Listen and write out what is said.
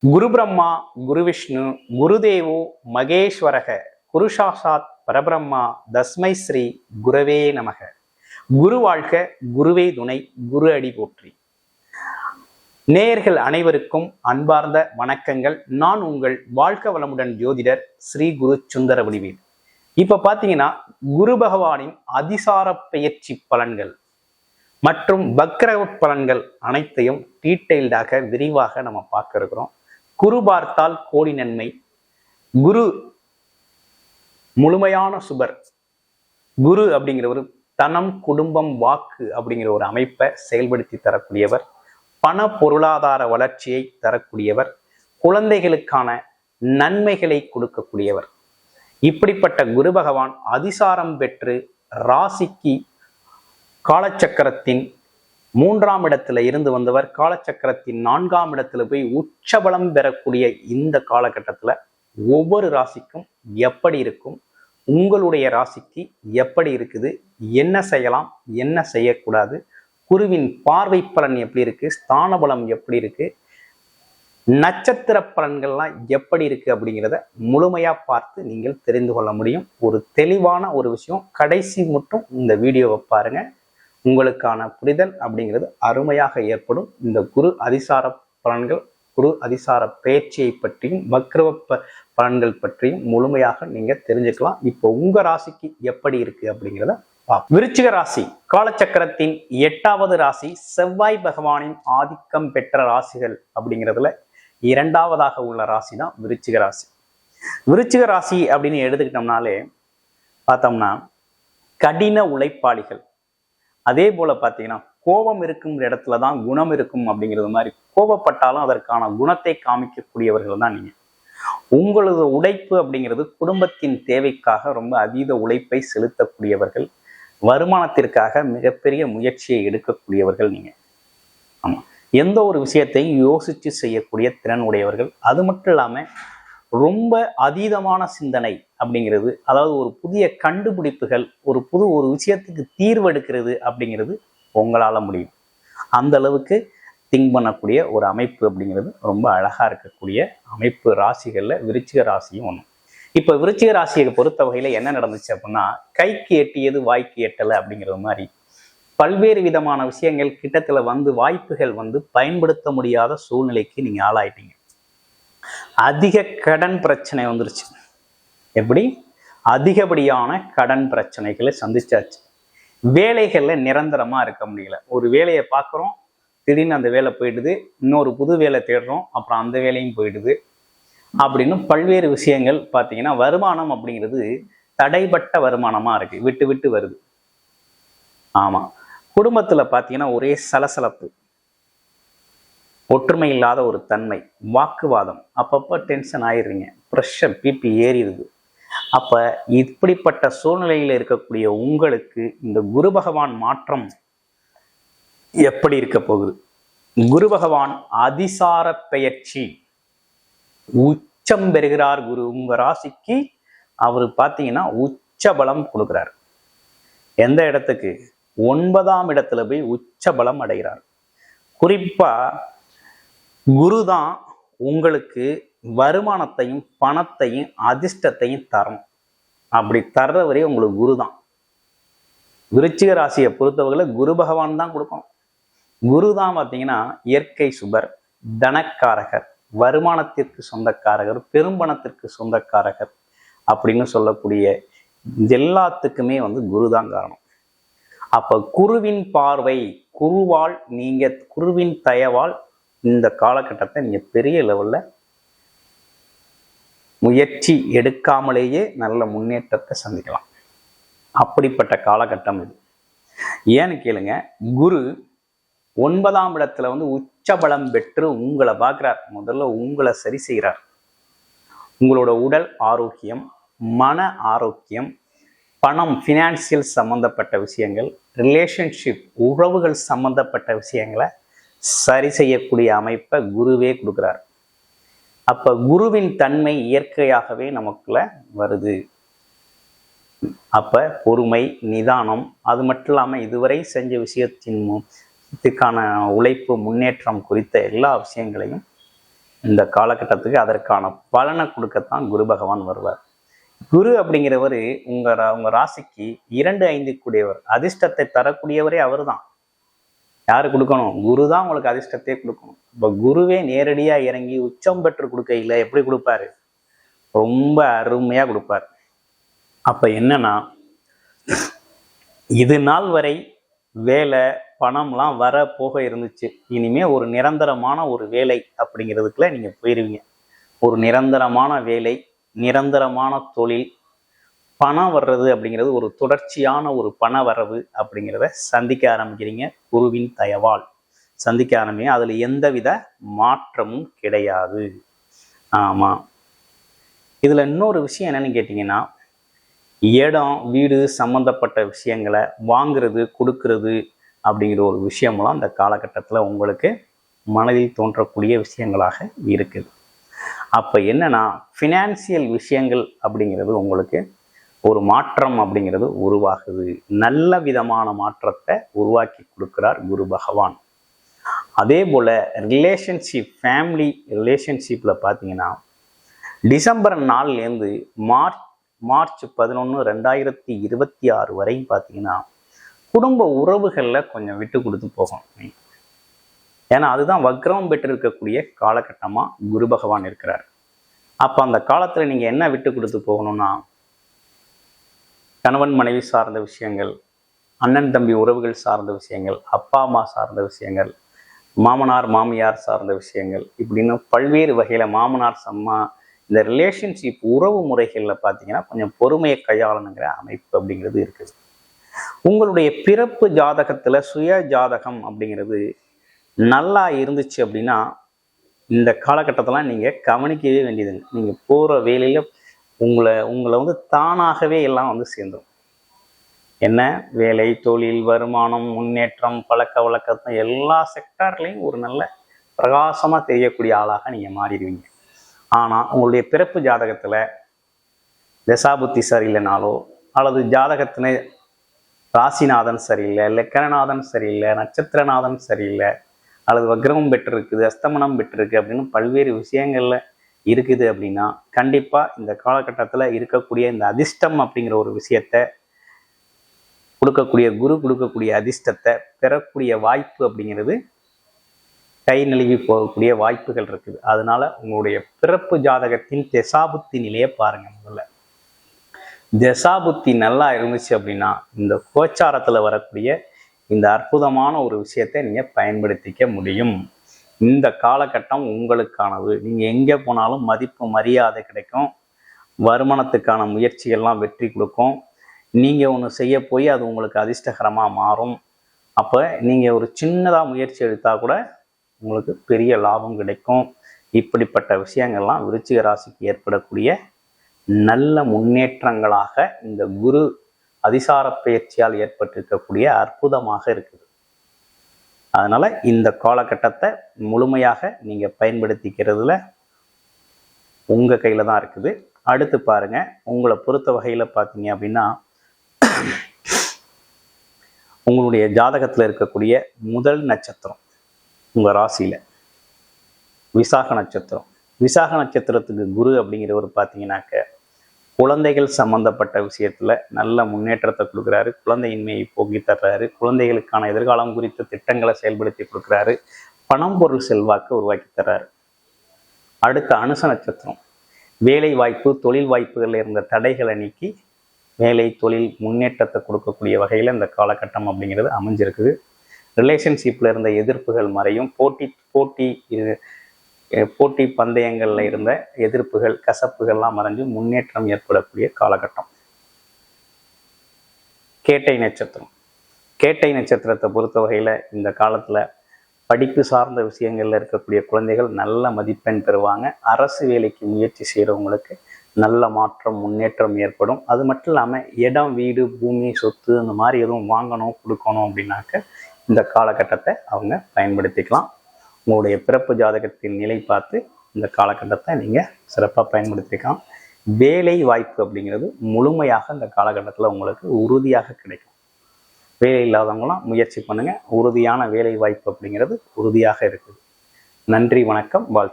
குரு பிரம்மா, குரு விஷ்ணு, குருதேவோ மகேஸ்வரக, குரு சாட்சாத் பரபிரம்மா, தஸ்மை ஸ்ரீ குரவே நமக. குரு வாழ்க, குருவே துணை, குரு அடி போற்றி. நேயர்கள் அனைவருக்கும் அன்பார்ந்த வணக்கங்கள். நான் உங்கள் வாழ்க வளமுடன் ஜோதிடர் ஸ்ரீ குரு சுந்தர வடிவேல். இப்ப பாத்தீங்கன்னா குரு பகவானின் அதிசார பெயர்ச்சி பலன்கள் மற்றும் வக்ர பலன்கள் அனைத்தையும் டீட்டெயில்டாக விரிவாக நம்ம பார்க்க இருக்கிறோம். குரு பார்த்தால் கோடி நன்மை. குரு முழுமையான சுபர். குரு அப்படிங்கிறவர் தனம், குடும்பம், வாக்கு அப்படிங்கிற ஒரு அமைப்பை செயல்படுத்தி தரக்கூடியவர். பண பொருளாதார வளர்ச்சியை தரக்கூடியவர். குழந்தைகளுக்கான நன்மைகளை கொடுக்கக்கூடியவர். இப்படிப்பட்ட குரு பகவான் அதிசாரம் பெற்று ராசிக்கு காலச்சக்கரத்தின் 3ஆம் இடத்துல இருந்து வந்தவர் காலச்சக்கரத்தின் 4ஆம் இடத்துல போய் உச்சபலம் பெறக்கூடிய இந்த காலகட்டத்துல ஒவ்வொரு ராசிக்கும் எப்படி இருக்கும், உங்களுடைய ராசிக்கு எப்படி இருக்குது, என்ன செய்யலாம், என்ன செய்யக்கூடாது, குருவின் பார்வை பலன் எப்படி இருக்கு, ஸ்தான பலம் எப்படி இருக்கு, நட்சத்திர பலன்கள்லாம் எப்படி இருக்கு அப்படிங்கிறத முழுமையா பார்த்து நீங்கள் தெரிந்து கொள்ள முடியும். ஒரு தெளிவான ஒரு விஷயம், கடைசி மட்டும் இந்த வீடியோவை பாருங்க. உங்களுக்கான புரிதல் அப்படிங்கிறது அருமையாக ஏற்படும். இந்த குரு அதிசார பலன்கள், குரு அதிசார பயிற்சியை பற்றியும் வக்ர பலன்கள் பற்றியும் முழுமையாக நீங்க தெரிஞ்சுக்கலாம். இப்போ உங்க ராசிக்கு எப்படி இருக்கு அப்படிங்கிறத பார்ப்போம். விருச்சிக ராசி காலச்சக்கரத்தின் 8வது ராசி. செவ்வாய் பகவானின் ஆதிக்கம் பெற்ற ராசிகள் அப்படிங்கிறதுல 2வதாக உள்ள ராசி தான் விருச்சிக ராசி. விருச்சிக ராசி அப்படின்னு எடுத்துக்கிட்டோம்னாலே பார்த்தோம்னா கடின உழைப்பாளிகள். அதே போல பார்த்தீங்கன்னா கோபம் இருக்கும் இடத்துல தான் குணம் இருக்கும் அப்படிங்கிறது மாதிரி, கோபப்பட்டாலும் அதற்கான குணத்தை காமிக்கக்கூடியவர்கள் தான் நீங்க. உங்களது உழைப்பு அப்படிங்கிறது குடும்பத்தின் தேவைக்காக ரொம்ப அதீத உழைப்பை செலுத்தக்கூடியவர்கள். வருமானத்திற்காக மிகப்பெரிய முயற்சியை எடுக்கக்கூடியவர்கள் நீங்க. ஆமா, எந்த ஒரு விஷயத்தையும் யோசிச்சு செய்யக்கூடிய திறன் உடையவர்கள். அது மட்டும் இல்லாம ரொம்ப அதீதமான சிந்தனை அப்படிங்கிறது, அதாவது ஒரு புதிய கண்டுபிடிப்புகள், ஒரு விஷயத்துக்கு தீர்வு எடுக்கிறது அப்படிங்கிறது உங்களால முடியும். அந்த அளவுக்கு திங்க் பண்ணக்கூடிய ஒரு அமைப்பு அப்படிங்கிறது ரொம்ப அழகா இருக்கக்கூடிய அமைப்பு ராசிகள்ல விருச்சிக ராசியும் ஒன்று. இப்ப விருச்சிக ராசியை பொறுத்த வகையில என்ன நடந்துச்சு அப்படின்னா, கைக்கு எட்டியது வாய்க்கு எட்டலை அப்படிங்கிறது மாதிரி பல்வேறு விதமான விஷயங்கள் கிட்டத்துல வந்து வாய்ப்புகள் வந்து பயன்படுத்த முடியாத சூழ்நிலைக்கு நீங்க ஆளாயிட்டீங்க. அதிக கடன் பிரச்சனை வந்துருச்சு. எப்படி? அதிகப்படியான கடன் பிரச்சனைகளை சந்திச்சாச்சு. வேலைகள்ல நிரந்தரமா இருக்க முடியல. ஒரு வேலையை பார்க்குறோம், திடீர்னு அந்த வேலை போயிடுது, இன்னொரு புது வேலை தேடுறோம், அப்புறம் அந்த வேலையும் போயிடுது. அப்படின்னு பல்வேறு விஷயங்கள் பார்த்தீங்கன்னா வருமானம் அப்படிங்கிறது தடைப்பட்ட வருமானமா இருக்கு, விட்டு விட்டு வருது. ஆமா, குடும்பத்துல பார்த்தீங்கன்னா ஒரே சலசலப்பு, ஒற்றுமை இல்லாத ஒரு தன்மை, வாக்குவாதம், அப்பப்போ டென்ஷன் ஆயிடுறீங்க, ப்ரெஷர், பிபி ஏறிடுது. அப்ப இப்படிப்பட்ட சூழ்நிலையில் இருக்கக்கூடிய உங்களுக்கு இந்த குரு பகவான் மாற்றம் எப்படி இருக்க போகுது? குரு பகவான் அதிசார பெயர்ச்சி உச்சம் பெறுகிறார். குரு உங்க ராசிக்கு அவரு பார்த்தீங்கன்னா உச்ச பலம் கொடுக்கிறார். எந்த இடத்துக்கு? 9ஆம் இடத்துல போய் உச்ச பலம் அடைகிறார். குறிப்பா குரு தான் உங்களுக்கு வருமானத்தையும் பணத்தையும் அதிர்ஷ்டத்தையும் தரணும். அப்படி தர்றவரே உங்களுக்கு குரு தான். விருச்சிக ராசியை பொறுத்தவரையில குரு பகவான் தான் கொடுக்கணும். குரு தான் பார்த்தீங்கன்னா இயற்கை சுபர், தனக்காரகர், வருமானத்திற்கு சொந்தக்காரகர், பெரும்பணத்திற்கு சொந்தக்காரகர் அப்படின்னு சொல்லக்கூடிய எல்லாத்துக்குமே வந்து குரு தான் காரணம். அப்ப குருவின் பார்வை, குருவால் நீங்க, குருவின் தயவால் இந்த காலகட்டத்தை நீங்க பெரிய லெவல்ல முயற்சி எடுக்காமலேயே நல்ல முன்னேற்றத்தை சந்திக்கலாம். அப்படிப்பட்ட காலகட்டம் இது. ஏன்னு கேளுங்க, குரு 9ஆம் இடத்துல வந்து உச்சபலம் பெற்று உங்களை பார்க்கிறார். முதல்ல உங்களை சரி செய்கிறார். உங்களோட உடல் ஆரோக்கியம், மன ஆரோக்கியம், பணம், ஃபினான்சியல் சம்பந்தப்பட்ட விஷயங்கள், ரிலேஷன்ஷிப், உறவுகள் சம்பந்தப்பட்ட விஷயங்களை சரி செய்யக்கூடிய அமைப்பை குருவே கொடுக்கிறார். அப்ப குருவின் தன்மை இயற்கையாகவே நமக்குள்ள வருது. அப்ப பொறுமை, நிதானம், அது மட்டும் இல்லாம இதுவரை செஞ்ச விஷயத்தின் இதுக்கான உழைப்பு, முன்னேற்றம் குறித்த எல்லா விஷயங்களையும் இந்த காலகட்டத்துக்கு அதற்கான பலனை கொடுக்கத்தான் குரு பகவான் வருவார். குரு அப்படிங்கிறவர் உங்க ராசிக்கு 2-5 கூடியவர், அதிர்ஷ்டத்தை தரக்கூடியவரே அவர் தான். யாரு கொடுக்கணும்? குரு தான் உங்களுக்கு அதிர்ஷ்டத்தையே கொடுக்கணும். இப்ப குருவே நேரடியா இறங்கி உச்சம் பெற்று கொடுக்கையில எப்படி கொடுப்பாரு? ரொம்ப அருமையா கொடுப்பார். அப்ப என்னன்னா, இது நாள் வரை வேலை பணம்லாம் வர போக இருந்துச்சு. இனிமே ஒரு நிரந்தரமான ஒரு வேலை அப்படிங்கிறதுக்குள்ள நீங்க போயிருவீங்க. ஒரு நிரந்தரமான வேலை, நிரந்தரமான தொழில், பணம் வர்றது அப்படிங்கிறது, ஒரு தொடர்ச்சியான ஒரு பண வரவு அப்படிங்கிறத சந்திக்க ஆரம்பிக்கிறீங்க. குருவின் தயவால் சந்திக்க ஆரம்பிங்க. அதுல எந்தவித மாற்றமும் கிடையாது. ஆமா, இதுல இன்னொரு விஷயம் என்னன்னு கேட்டீங்கன்னா, இடம் வீடு சம்பந்தப்பட்ட விஷயங்களை வாங்குறது கொடுக்கறது அப்படிங்கிற ஒரு விஷயமெல்லாம் இந்த காலகட்டத்தில் உங்களுக்கு மனதில் தோன்றக்கூடிய விஷயங்களாக இருக்குது. அப்போ என்னன்னா, ஃபினான்சியல் விஷயங்கள் அப்படிங்கிறது உங்களுக்கு ஒரு மாற்றம் அப்படிங்கிறது உருவாகுது. நல்ல விதமான மாற்றத்தை உருவாக்கி கொடுக்கிறார் குரு பகவான். அதே போல ரிலேஷன்ஷிப், ஃபேமிலி ரிலேஷன்ஷிப்ல பார்த்தீங்கன்னா, டிசம்பர் 4லேருந்து மார்ச் 11, 2026 வரையும் பார்த்தீங்கன்னா, குடும்ப உறவுகளில் கொஞ்சம் விட்டு கொடுத்து போகணும். ஏன்னா அதுதான் வக்ரம் பெற்று இருக்கக்கூடிய காலகட்டமாக குரு பகவான் இருக்கிறார். அப்போ அந்த காலத்தில் நீங்கள் என்ன விட்டு கொடுத்து போகணும்னா, கணவன் மனைவி சார்ந்த விஷயங்கள், அண்ணன் தம்பி உறவுகள் சார்ந்த விஷயங்கள், அப்பா அம்மா சார்ந்த விஷயங்கள், மாமனார் மாமியார் சார்ந்த விஷயங்கள், இப்படின்னு பல்வேறு வகையில் மாமனார் சம்மா இந்த ரிலேஷன்ஷிப் உறவு முறைகளில் பார்த்தீங்கன்னா கொஞ்சம் பொறுமையை கையாளணுங்கிற அமைப்பு அப்படிங்கிறது இருக்குது. உங்களுடைய பிறப்பு ஜாதகத்தில் சுய ஜாதகம் அப்படிங்கிறது நல்லா இருந்துச்சு அப்படின்னா, இந்த காலகட்டத்தெல்லாம் நீங்கள் கவனிக்கவே வேண்டியதுங்க. நீங்கள் போகிற வேலையில் உங்களை தானாகவே எல்லாம் சேர்ந்துடும். என்ன வேலை, தொழில், வருமானம், முன்னேற்றம், பழக்க வழக்கத்தை எல்லா செக்டார்லையும் ஒரு நல்ல பிரகாசமாக தெரியக்கூடிய ஆளாக நீங்கள் மாறிடுவீங்க. ஆனால் உங்களுடைய பிறப்பு ஜாதகத்தில் தசாபுத்தி சரியில்லைனாலோ, அல்லது ஜாதகத்தின ராசிநாதன் சரியில்லை, லக்கணநாதன் சரியில்லை, நட்சத்திரநாதன் சரியில்லை, அல்லது வக்ரமும் பெற்றிருக்குது, அஸ்தமனம் பெற்றிருக்கு அப்படின்னு பல்வேறு விஷயங்கள்ல இருக்குது அப்படின்னா, கண்டிப்பா இந்த காலகட்டத்தில் இருக்கக்கூடிய இந்த அதிர்ஷ்டம் அப்படிங்கிற ஒரு விஷயத்த கொடுக்கக்கூடிய குரு கொடுக்கக்கூடிய அதிர்ஷ்டத்தை பெறக்கூடிய வாய்ப்பு அப்படிங்கிறது கை நழுவி போகக்கூடிய வாய்ப்புகள் இருக்குது. அதனால உங்களுடைய பிறப்பு ஜாதகத்தின் தசாபுத்தி நிலையை பாருங்க. முதல்ல தசாபுத்தி நல்லா இருந்துச்சு அப்படின்னா, இந்த கோச்சாரத்துல வரக்கூடிய இந்த அற்புதமான ஒரு விஷயத்தை நீங்க பயன்படுத்திக்க முடியும். இந்த காலகட்டம் உங்களுக்கானது. நீங்க எங்க போனாலும் மதிப்பு மரியாதை கிடைக்கும். வருமானத்துக்கான முயற்சிகள்லாம் வெற்றி கொடுக்கும். நீங்க ஒன்று செய்ய போய் அது உங்களுக்கு அதிர்ஷ்டகரமா மாறும். அப்ப நீங்க ஒரு சின்னதா முயற்சி எடுத்தா கூட உங்களுக்கு பெரிய லாபம் கிடைக்கும். இப்படிப்பட்ட விஷயங்கள்லாம் விருச்சிக ராசிக்கு ஏற்படக்கூடிய நல்ல முன்னேற்றங்களாக இந்த குரு அதிசார பயிற்சியால் ஏற்பட்டிருக்கக்கூடிய அற்புதமாக இருக்குது. அதனால இந்த காலகட்டத்தை முழுமையாக நீங்க பயன்படுத்திக்கிறதுல உங்க கையில தான் இருக்குது. அடுத்து பாருங்க, உங்களை பொறுத்த வகையில பார்த்தீங்க அப்படின்னா, உங்களுடைய ஜாதகத்துல இருக்கக்கூடிய முதல் நட்சத்திரம் உங்க ராசியில விசாக நட்சத்திரம். விசாக நட்சத்திரத்துக்கு குரு அப்படிங்கிறவர் பார்த்தீங்கன்னாக்க, குழந்தைகள் சம்பந்தப்பட்ட விஷயத்துல நல்ல முன்னேற்றத்தை கொடுக்குறாரு. குழந்தையின்மையை போக்கி தர்றாரு. குழந்தைகளுக்கான எதிர்காலம் குறித்த திட்டங்களை செயல்படுத்தி கொடுக்குறாரு. பணம் பொருள் செல்வாக்கு உருவாக்கி தர்றாரு. அடுத்த அனுச நட்சத்திரம் வேலை வாய்ப்பு, தொழில் வாய்ப்புகளில் இருந்த தடைகளை நீக்கி வேலை தொழில் முன்னேற்றத்தை கொடுக்கக்கூடிய வகையில் இந்த காலகட்டம் அப்படிங்கிறது அமைஞ்சிருக்குது. ரிலேஷன்ஷிப்ல இருந்த எதிர்ப்புகள் மறையும். போட்டி பந்தயங்கள்ல இருந்த எதிர்ப்புகள், கசப்புகள்லாம் மறைஞ்சு முன்னேற்றம் ஏற்படக்கூடிய காலகட்டம். கேட்டை நட்சத்திரம். கேட்டை நட்சத்திரத்தை பொறுத்த வகையில இந்த காலத்துல படிப்பு சார்ந்த விஷயங்கள்ல இருக்கக்கூடிய குழந்தைகள் நல்ல மதிப்பெண் பெறுவாங்க. அரசு வேலைக்கு முயற்சி செய்யறவங்களுக்கு நல்ல மாற்றம், முன்னேற்றம் ஏற்படும். அது மட்டும் இல்லாமல் இடம், வீடு, பூமி, சொத்து இந்த மாதிரி எதுவும் வாங்கணும் கொடுக்கணும் அப்படின்னாக்க இந்த காலகட்டத்தை அவங்க பயன்படுத்திக்கலாம். உங்களுடைய பிறப்பு ஜாதகத்தின் நிலை பார்த்து இந்த காலகட்டத்தை நீங்கள் சிறப்பாக பயன்படுத்திக்கலாம். வேலை வாய்ப்பு அப்படிங்கிறது முழுமையாக இந்த காலகட்டத்தில் உங்களுக்கு உறுதியாக கிடைக்கும். வேலை இல்லாதவங்களாம் முயற்சி பண்ணுங்க. உறுதியான வேலை வாய்ப்பு அப்படிங்கிறது உறுதியாக இருக்குது. நன்றி, வணக்கம், வாழ்த்து.